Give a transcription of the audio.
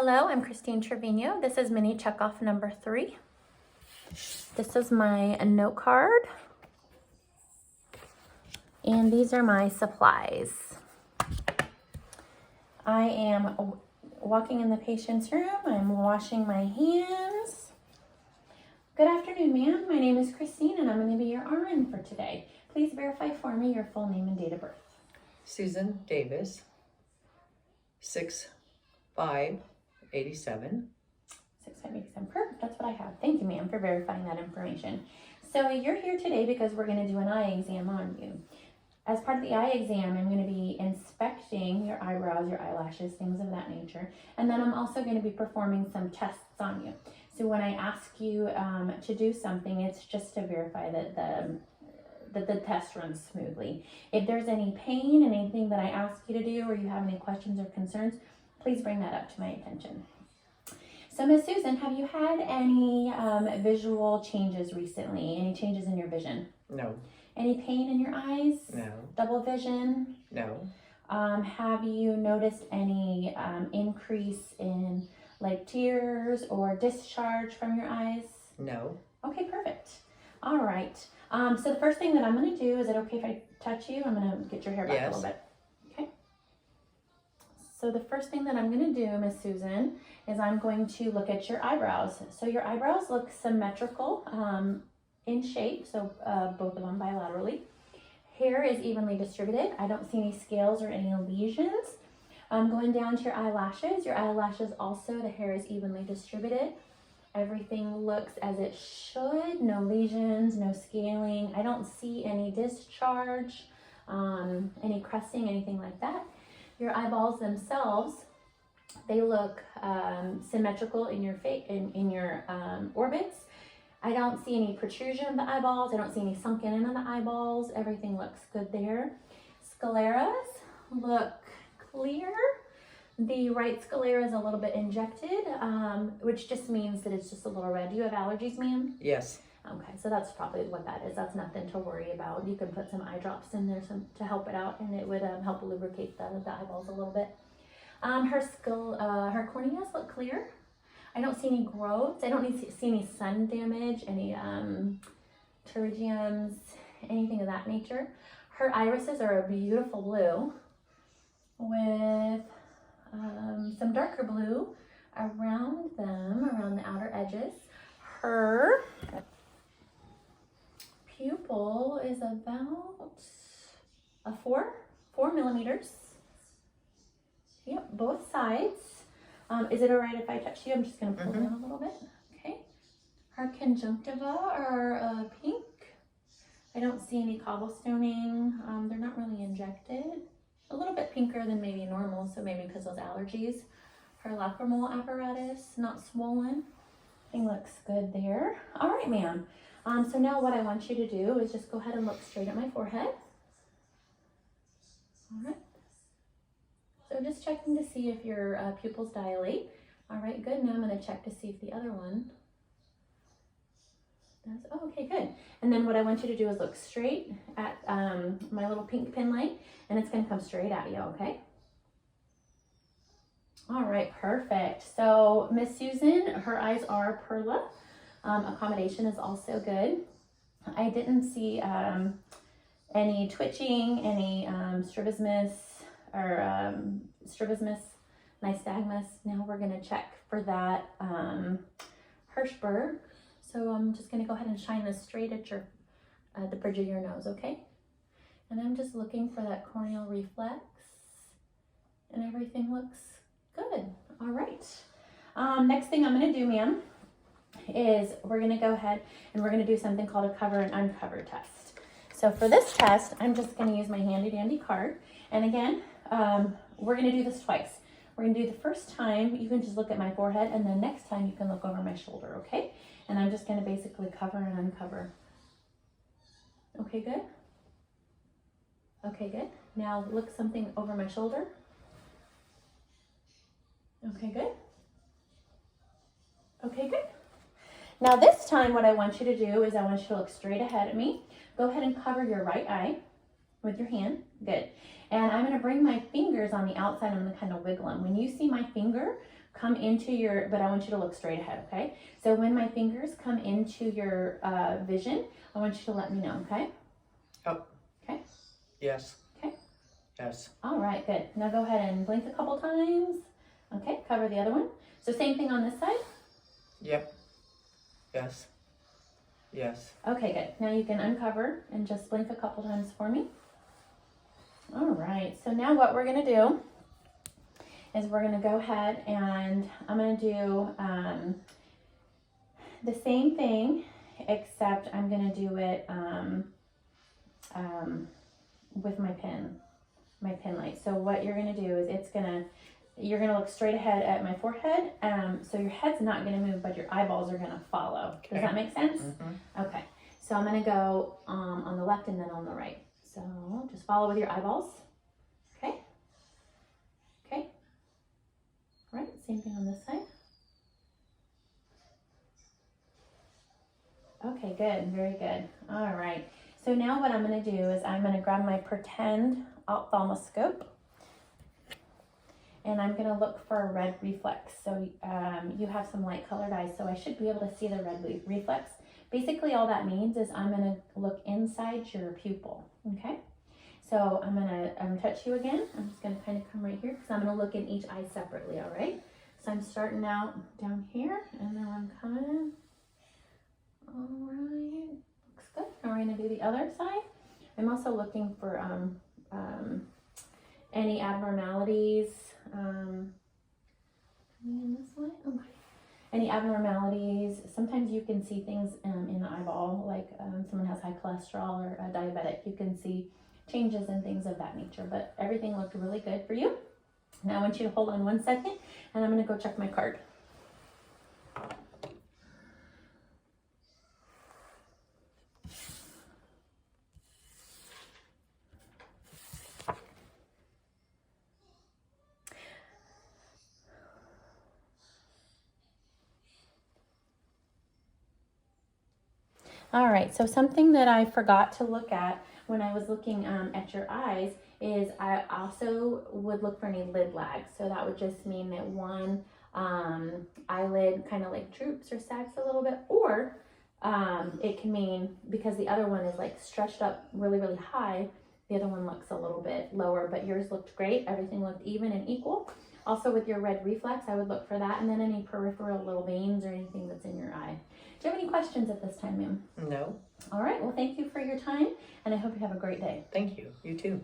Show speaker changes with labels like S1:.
S1: Hello, I'm Christine Trevino. This is mini checkoff number 3. This is my note card. And these are my supplies. I am walking in the patient's room. I'm washing my hands. Good afternoon, ma'am. My name is Christine and I'm going to be your RN for today. Please verify for me your full name and date of birth.
S2: Susan Davis, 6'5", 87.
S1: 6'5", perfect. That's what I have. Thank you, ma'am, for verifying that information. So you're here today because we're going to do an eye exam on you. As part of the eye exam, I'm going to be inspecting your eyebrows, your eyelashes, things of that nature. And then I'm also going to be performing some tests on you. So when I ask you to do something, it's just to verify that the test runs smoothly. If there's any pain, anything that I ask you to do, or you have any questions or concerns, please bring that up to my attention. So Miss Susan, have you had any visual changes recently? Any changes in your vision?
S2: No.
S1: Any pain in your eyes?
S2: No.
S1: Double vision?
S2: No.
S1: Have you noticed any increase in like tears or discharge from your eyes?
S2: No.
S1: Okay, perfect. All right. So the first thing that I'm going to do, is it okay if I touch you? I'm going to get your hair back a little bit. Okay. So the first thing that I'm going to do, Miss Susan, is I'm going to look at your eyebrows. So your eyebrows look symmetrical in shape, so both of them bilaterally. Hair is evenly distributed. I don't see any scales or any lesions. Going down to your eyelashes also, the hair is evenly distributed. Everything looks as it should. No lesions, no scaling. I don't see any discharge, any crusting, anything like that. Your eyeballs themselves, they look symmetrical in your face, in your orbits. I don't see any protrusion of the eyeballs. I don't see any sunken in on the eyeballs. Everything looks good there. Scleras look clear. The right sclera is a little bit injected, which just means that it's just a little red. Do you have allergies, ma'am?
S2: Yes.
S1: Okay, so that's probably what that is. That's nothing to worry about. You can put some eye drops in there to help it out, and it would help lubricate the eyeballs a little bit. Her corneas look clear. I don't see any growths. I don't see any sun damage, any pterygiums, anything of that nature. Her irises are a beautiful blue with some darker blue around them, around the outer edges. Her pupil is about a 4 millimeters. Yep, both sides. Is it all right if I touch you? I'm just going to pull down a little bit. Okay. Her conjunctiva are pink. I don't see any cobblestoning. They're not really injected. A little bit pinker than maybe normal, so maybe because those allergies. Her lacrimal apparatus, not swollen. Everything looks good there. All right, ma'am. So now what I want you to do is just go ahead and look straight at my forehead. All right. So just checking to see if your pupils dilate. All right, good. Now I'm going to check to see if the other one does. Oh, okay, good. And then what I want you to do is look straight at my little pink pin light, and it's going to come straight at you, okay? All right, perfect. So Miss Susan, her eyes are Perla. Accommodation is also good. I didn't see any twitching, any strabismus, or strabismus, nystagmus. Now we're going to check for that Hirschberg. So I'm just going to go ahead and shine this straight at your the bridge of your nose, okay? And I'm just looking for that corneal reflex, and everything looks good. All right. Next thing I'm going to do, ma'am, is we're going to go ahead and we're going to do something called a cover and uncover test. So for this test, I'm just going to use my handy dandy card. And again, we're going to do this twice. We're going to do the first time, you can just look at my forehead, and then next time you can look over my shoulder, okay? And I'm just going to basically cover and uncover. Okay, good? Okay, good. Now look something over my shoulder. Okay, good. Okay, good. Now this time what I want you to do is I want you to look straight ahead at me. Go ahead and cover your right eye with your hand. Good. And I'm gonna bring my fingers on the outside. I'm gonna kind of wiggle them. When you see my finger come into your, but I want you to look straight ahead, okay? So when my fingers come into your vision, I want you to let me know, okay?
S2: Oh.
S1: Okay.
S2: Yes.
S1: Okay.
S2: Yes.
S1: All right, good. Now go ahead and blink a couple times. Okay, cover the other one. So same thing on this side?
S2: Yep. Yes. Yes.
S1: Okay, good. Now you can uncover and just blink a couple times for me. All right, so now what we're gonna do is we're gonna go ahead and I'm gonna do the same thing, except I'm gonna do it with my pin light. So what you're gonna do is you're gonna look straight ahead at my forehead. So your head's not gonna move, but your eyeballs are gonna follow.
S2: Okay.
S1: Does that make sense?
S2: Mm-hmm.
S1: Okay. So I'm gonna go on the left and then on the right. So just follow with your eyeballs. Okay. Okay. All right. Same thing on this side. Okay. Good. Very good. All right. So now what I'm gonna do is I'm gonna grab my pretend ophthalmoscope. And I'm gonna look for a red reflex. So you have some light colored eyes, so I should be able to see the red reflex. Basically all that means is I'm gonna look inside your pupil, okay? So I'm gonna touch you again. I'm just gonna kind of come right here because I'm gonna look in each eye separately, all right? So I'm starting out down here and then I'm coming. All right, looks good. Now we're gonna do the other side. I'm also looking for any abnormalities. This way? Okay. Any abnormalities? Sometimes you can see things in the eyeball, like someone has high cholesterol or a diabetic. You can see changes and things of that nature, but everything looked really good for you. Now I want you to hold on 1 second, and I'm going to go check my card. All right, so something that I forgot to look at when I was looking at your eyes is I also would look for any lid lag. So that would just mean that one eyelid kind of like droops or sags a little bit, or it can mean because the other one is like stretched up really, really high, the other one looks a little bit lower, but yours looked great. Everything looked even and equal. Also with your red reflex, I would look for that, and then any peripheral little veins or anything that's in your eye. Do you have any questions at this time, ma'am?
S2: No.
S1: All right, well, thank you for your time, and I hope you have a great day.
S2: Thank you. You too.